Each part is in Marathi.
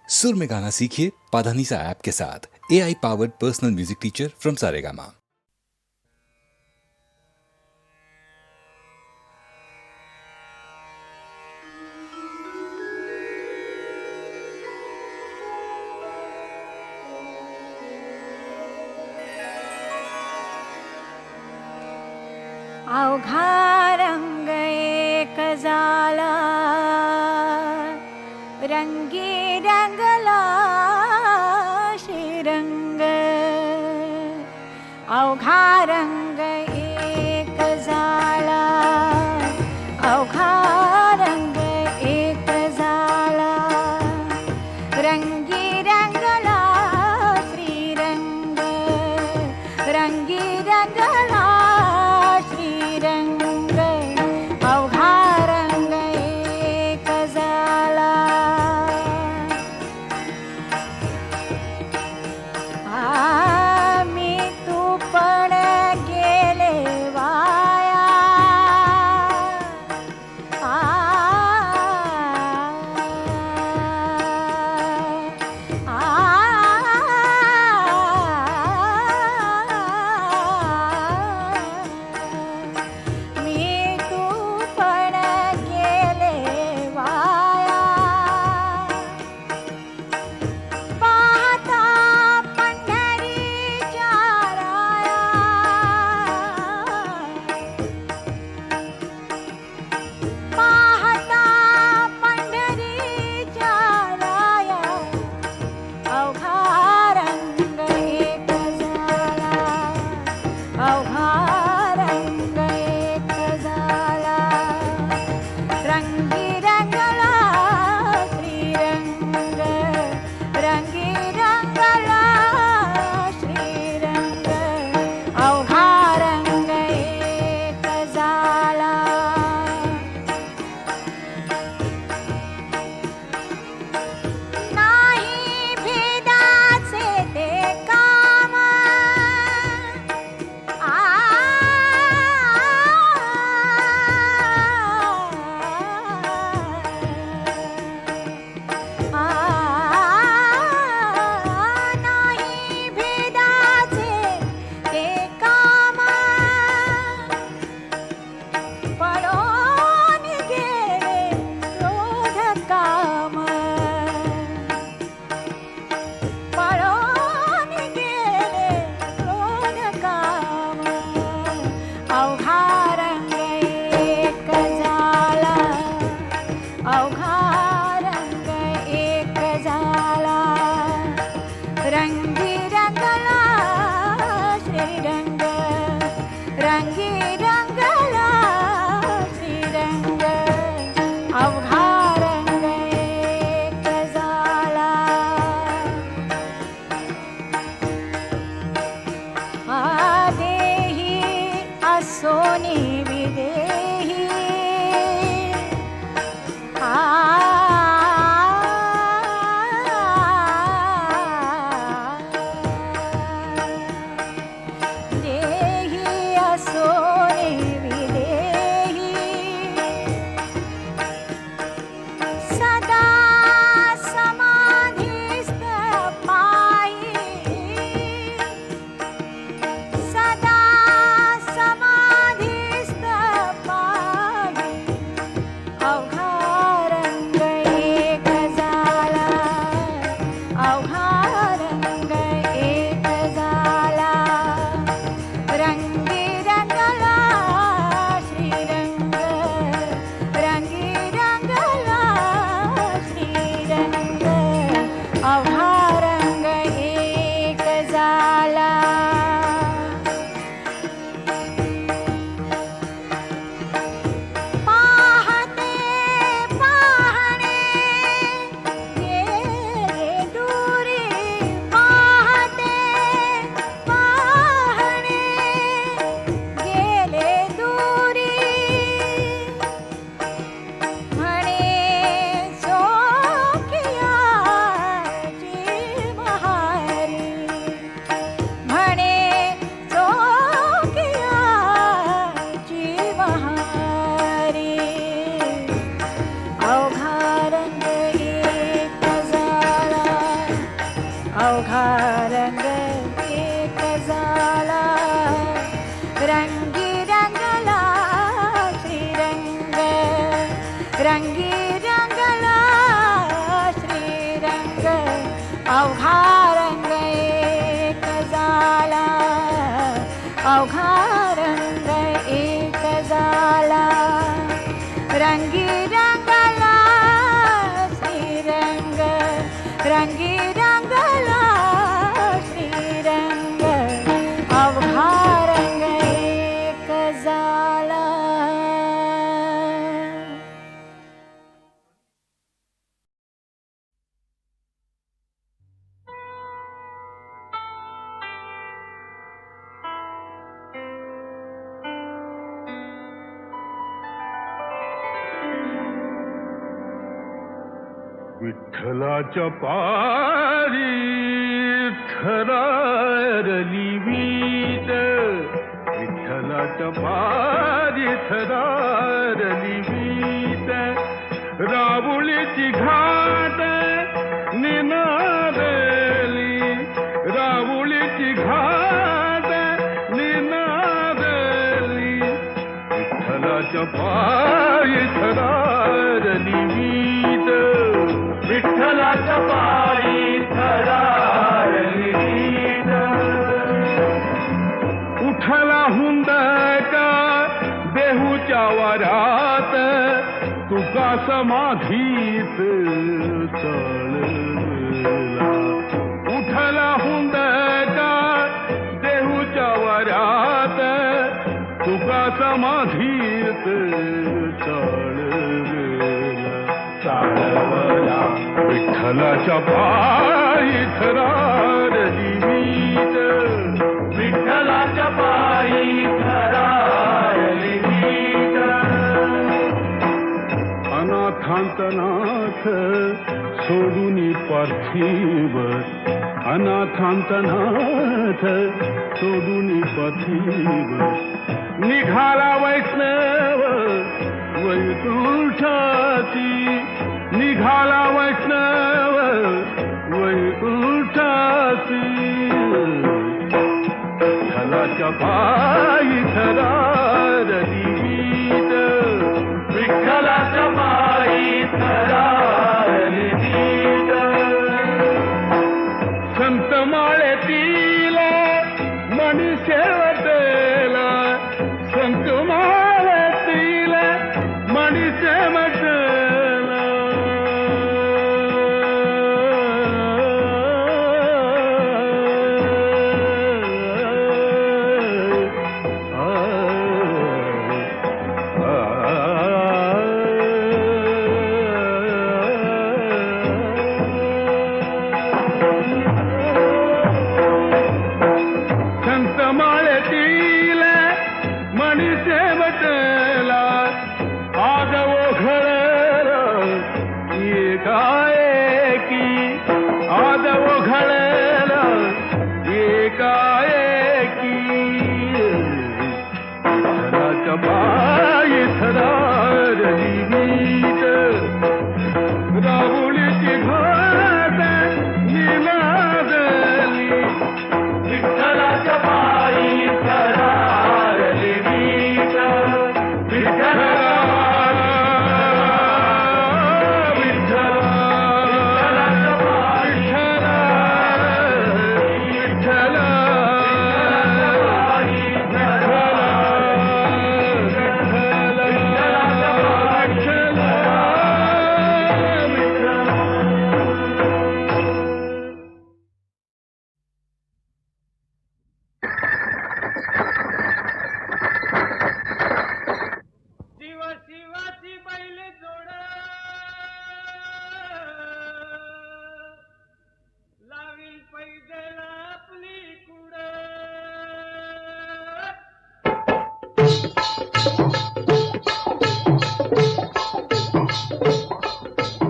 सुर में गाना सीखिए पाधानीसा ऐप के साथ। AI powered personal music teacher from Saregama. अवघा रंग एक झाला, रंगी रंगला श्रीरंग. अवघा रंग एक झाला, अवघा रंग एक झाला, रंगी रंगला श्रीरंग. रंगी रंगला रंग अवघा रंग एक झाला. मी तू पण अवघा रंग एक झाला रंगी रंगला श्रीरंग रंगी रंगला श्रीरंग अवघा रंग एक झाला अवघा रंग एक झाला रंगी रंगला श्रीरंग रंगी रंगला श्रीरंग अवघा रंग एक झाला. विठ्ठलाच्या पारी थरारली वीट विठ्ठलाच्या पारी थरारली वीट राहुलीची घाट निनादली राहुलीची घाट निनादली विठ्ठलाच्या पारी थरारली वीट विठ्ठलाच्या पायी थरारली वीट उठला हुंदका देहूच्या वरात तुका समाधीत चळला उठला हुंदका देहूच्या वरात तुका समाधीत चालवला विठ्ठलाच्या पायी थरारली वीट विठ्ठलाच्या पायी थरारली वीट अनाथांतनाथ सोडून पार्थिव अनाथांतनाथ सोडून पार्थिव निघाला वैष्णव वैकुंठाची निघाला वैष्णव वैकुंठाची विठ्ठलाच्या पायी थरारली वीट विठ्ठलाच्या पायी थरारली वीट संत माळेतील मणी शेवटला संत माळेतील मणी शेवटला पायी थरारली वीट राहुलीची घाट निनादली विठ्ठलाच्या पायी थरारली वीट विठ्ठला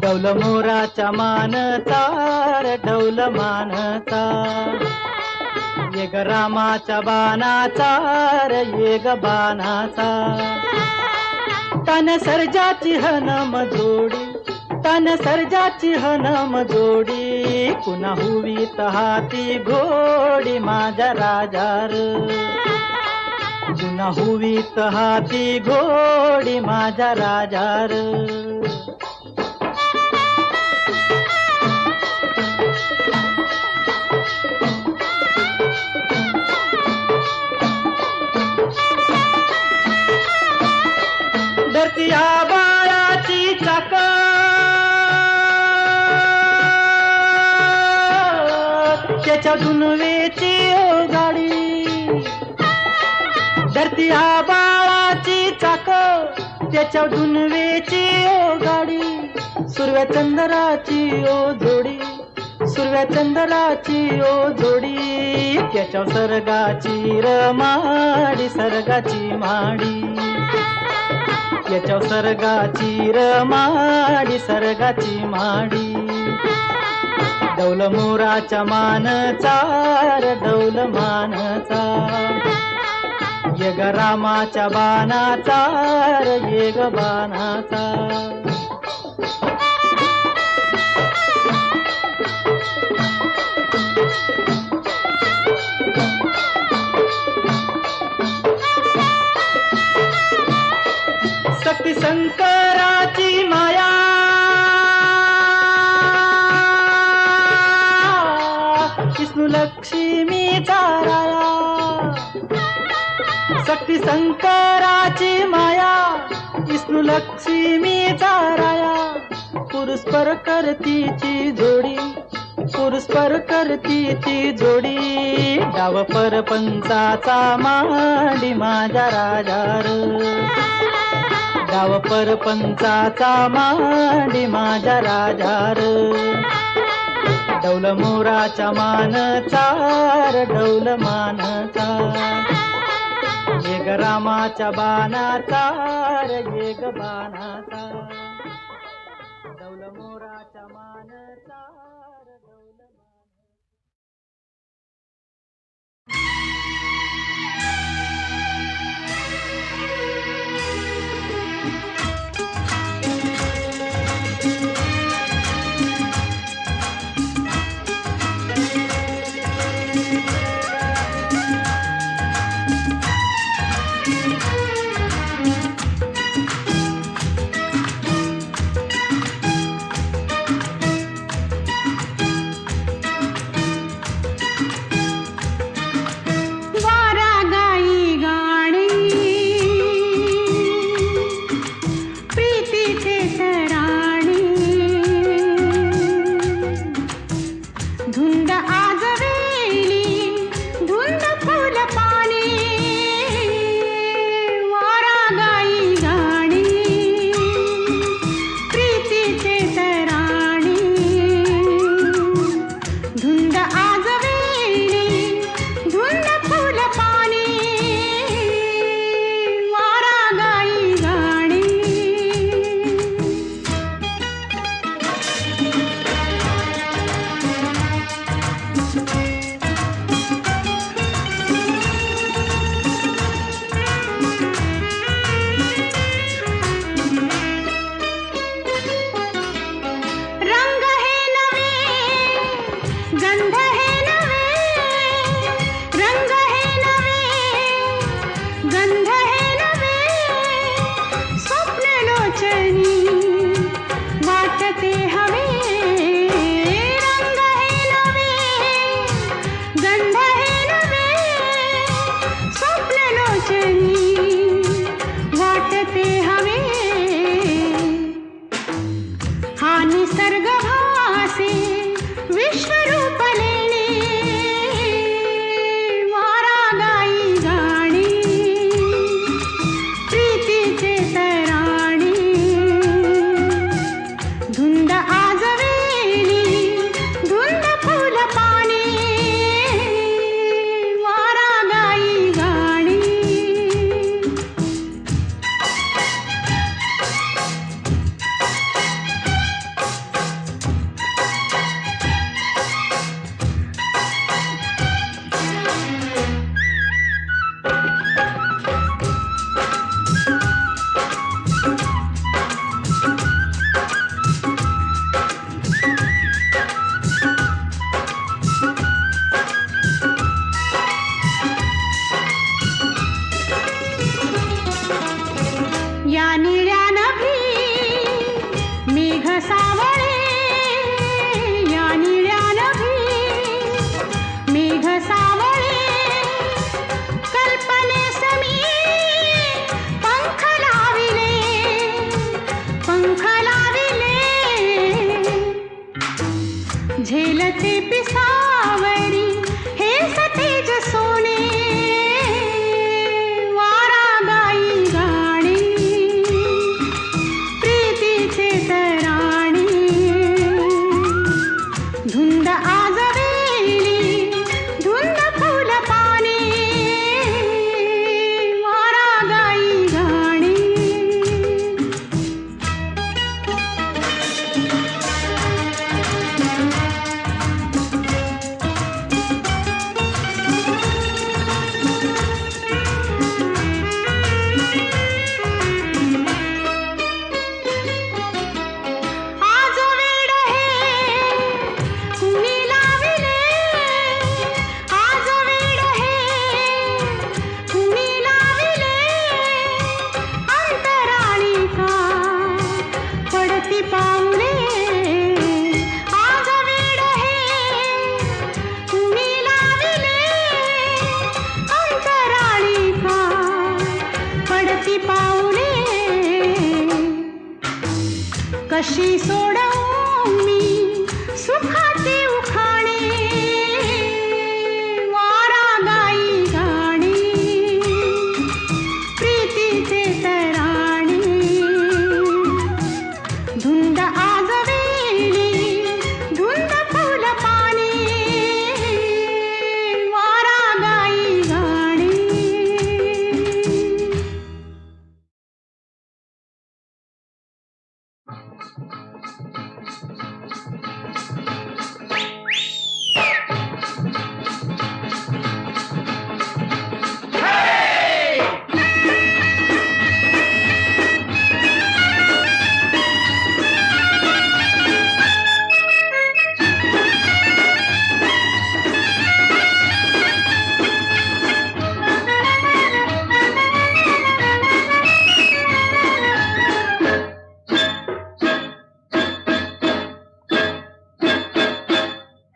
डौल मोराच्या मानता डौल मानता येग रामाच्या बाणाचा येग बाणाचा तन सर्जाची हनम जोडी तन सर्जाची हनम जोडी पुन्हा हुवीत हाती घोडी माझ्या राजार पुन्हा हुवीत हाती घोडी माझ्या राजार धरती आबाळाची चाक त्याच्या दुनवेची ओ गाडी धरती आबाळाची चाक त्याच्या दुनवेची ओ गाडी सुरव्या चंद्राची ओ जोडी सुरव्या चंद्राची ओ जोडी त्याच्या सर्गाची रमाडी सर्गाची माडी त्याच्या सर्गाची रमाडी सर्गाची माडी डौल मोराच्या मानचा डौल मानचा येग रामाच्या बाणाचा येग बाणाचा शक्ती शंकराची माया विष्णू लक्ष्मीचा राया शक्ती शंकराची माया विष्णू लक्ष्मीचा राया पुरुषपर करतीची जोडी पुरुषपर करतीची जोडी डाव परपंचाचा माडी माझ्या राजार डाव परपंचाचा माडी माझ्या राजार डौल मोराच्या मानचा डौल मानचा येग रामाच्या बाणाचा येग बाणाचा डौल मोराच्या मानचा डौल निसर्ग भासे विश्वरूप लेणे झेलते पिसावरी हे सतेज सोने वारा गाई गाणे प्रीतीचे तराणे धुंद आजवेली धुंद फुल पाने वारा गाई गाणे आज वेड हे कुणी लाविले आज वेड हे कुणी लाविले अंतराळी का पडती पाऊले आज वेड हे कुणी लाविले अंतराळी का पडती पाऊले कशी सोडवू मी सुखाचे उखाणे वारा गाई गाणे प्रीतीचे तराणे धुंद आजवेली धुंद फुल पाने वारा गाई गाणे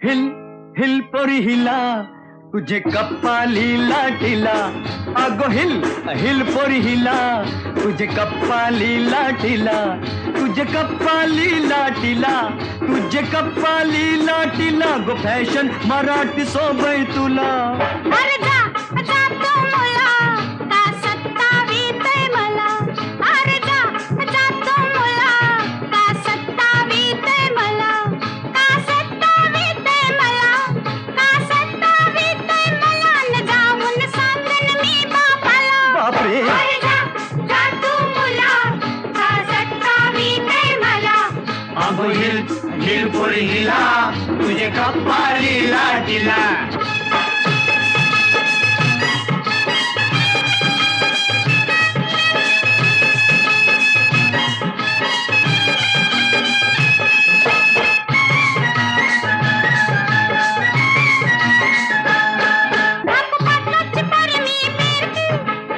हिल हिल पोरी हिला तुझे कप्पाली लाटीला अगो हिल हिल पोरी हिला तुझे कप्पाली लाटीला तुझे कप्पाली लाटीला तुझे कप्पाली लाटीला गो फॅशन मराठी सोबय तुला अरे जा जा तो मुला का सत्तावीतय मला अरे जा जा तो मुला का सत्तावीतय मला का सत्तावीतय मला का सत्तावीतय मला न जाऊन सांगन मी बापाला बापरे अरे जा जा तो मुला का सत्तावीतय मला अगो हिल हिल पोरी हिला तुझे कप्पाली लाटीला बापू पाटलाची पोरी मी पेरकी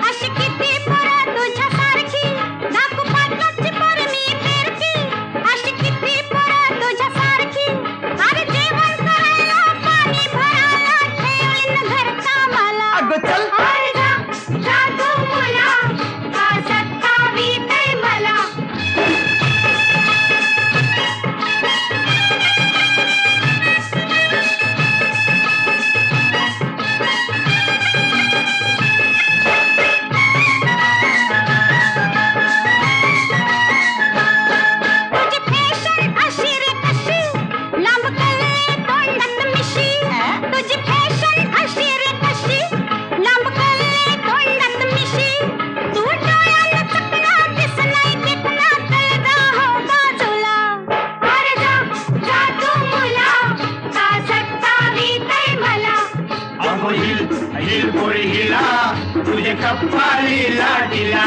अशी किती पोरं तुझ्यासारखी बापू पाटलाची पोरी मी पेरकी अशी किती पोरं तुझ्यासारखी अरे जेवण करायला पाणी भरायला ठेवीन घरचा मला अगं चल अरे जा जा तू मुला का सत्तावीतय मला तुझी फॅशन अशी रे कशी लांब कले तोंडात मिशी तुझी फॅशन अशी रे कशी लांब कले तोंडात मिशी तू डोळ्याला चकना दिस नाही दिसना कळगा हो बाजूला अरे जा जा तू मुला का सत्तावीतय मला अगो हिल हिल पोरी हिला तुझे कप्पाली लाटीला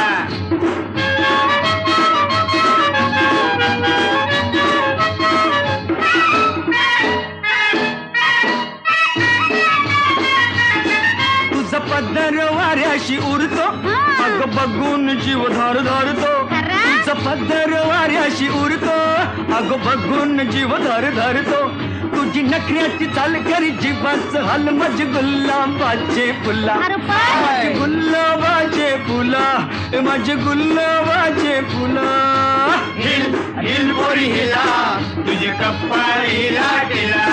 तुझा पदर वाऱ्याशी उरतो अग बघून जीव धर धरतो तुझा पदर वाऱ्याशी उरतो अग बघून जीव धर धरतो तुझी नखऱ्याची चाल करी जीवाचं हाल माझे गुलाबाचे फुला अरे बाय. माझे गुलाबाचे फुला माझे गुलाबाचे फुला हिल हिल बोरी हिला तुझे कप्पाळी लाटेला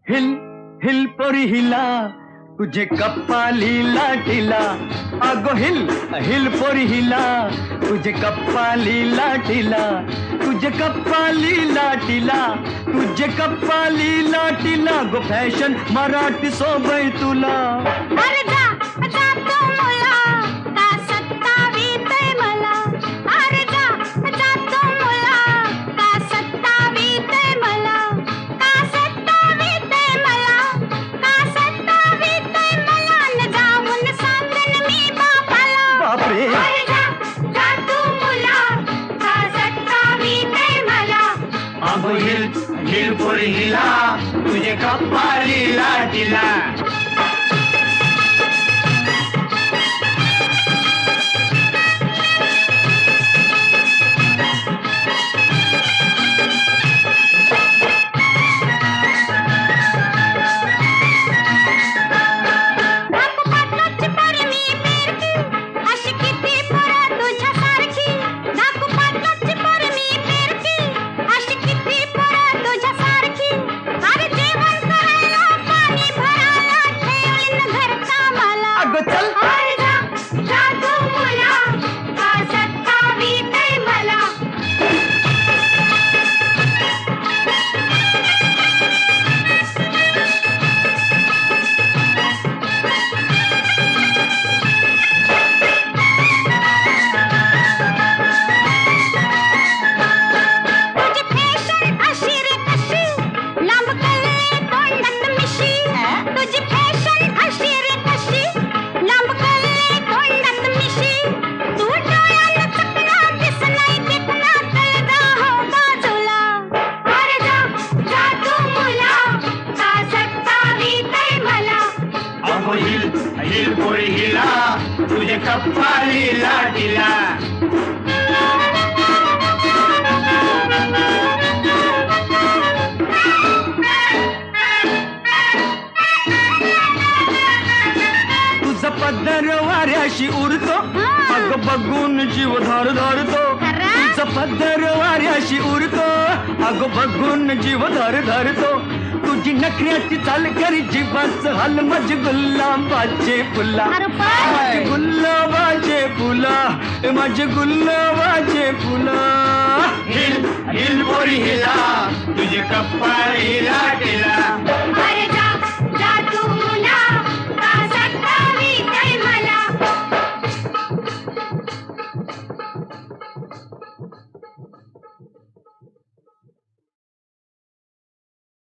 हिल हिल पोरी हिला तुझे कप्पाली लाटीला अगो हिल हिल पोरी हिला तुझे कप्पाली लाटीला तुझे कप्पाली लाटीला तुझे कप्पाली लाटीला गो फॅशन मराठी सोबय तुला अरे जा जा तू मुला का सत्तावीतय मला अरे जा जा तू मुला का सत्तावीतय मला का सत्तावीतय मला का सत्तावीतय मला न जाऊन सांगन मी बापाला बापरे अरे जा जा तू मुला का सत्तावीतय मला अगो हिल हिल पोरी हिला तुझे कप्पाली लाटीला नागपाटलाची पोरी मी पेरकी अशी किती पोरं तुझ्यासारखी नागपाटलाची पोरी मी पेरकी अशी किती पोरं तुझ्यासारखी अरे जेवण करायला पाणी भरायला ठेवीन घरचा मला अगो चल अरे जा जा तू मुला का सत्तावीतय मला तुझी फॅशन अशी रे कशी लांब कल्ले तोंडात मिशी तुझी फॅशन अशी रे कशी लांब कल्ले तोंडात मिशी तू डोळ्याला चकना दिस नाही देखना कळगा हो बाजूला अरे जा जा तू मुला का सत्तावीतय मला अगो हिल हिल पोरी हिला तुझे कप्पाली लाटीला तुझा पदर वाऱ्याशी उरतो अग बघून जीव धर धरतो तुझा पदर वाऱ्याशी उरतो अग बघून जीव धर धरतो तुझी नखऱ्याची चाल करी जीवाच हाल माझे गुलाबाचे फुला अरे पण. माझे गुलाबाचे फुला माझे गुलाबाचे फुला हिल हिल पोरी हिला तुझे कप्पाली लाटीला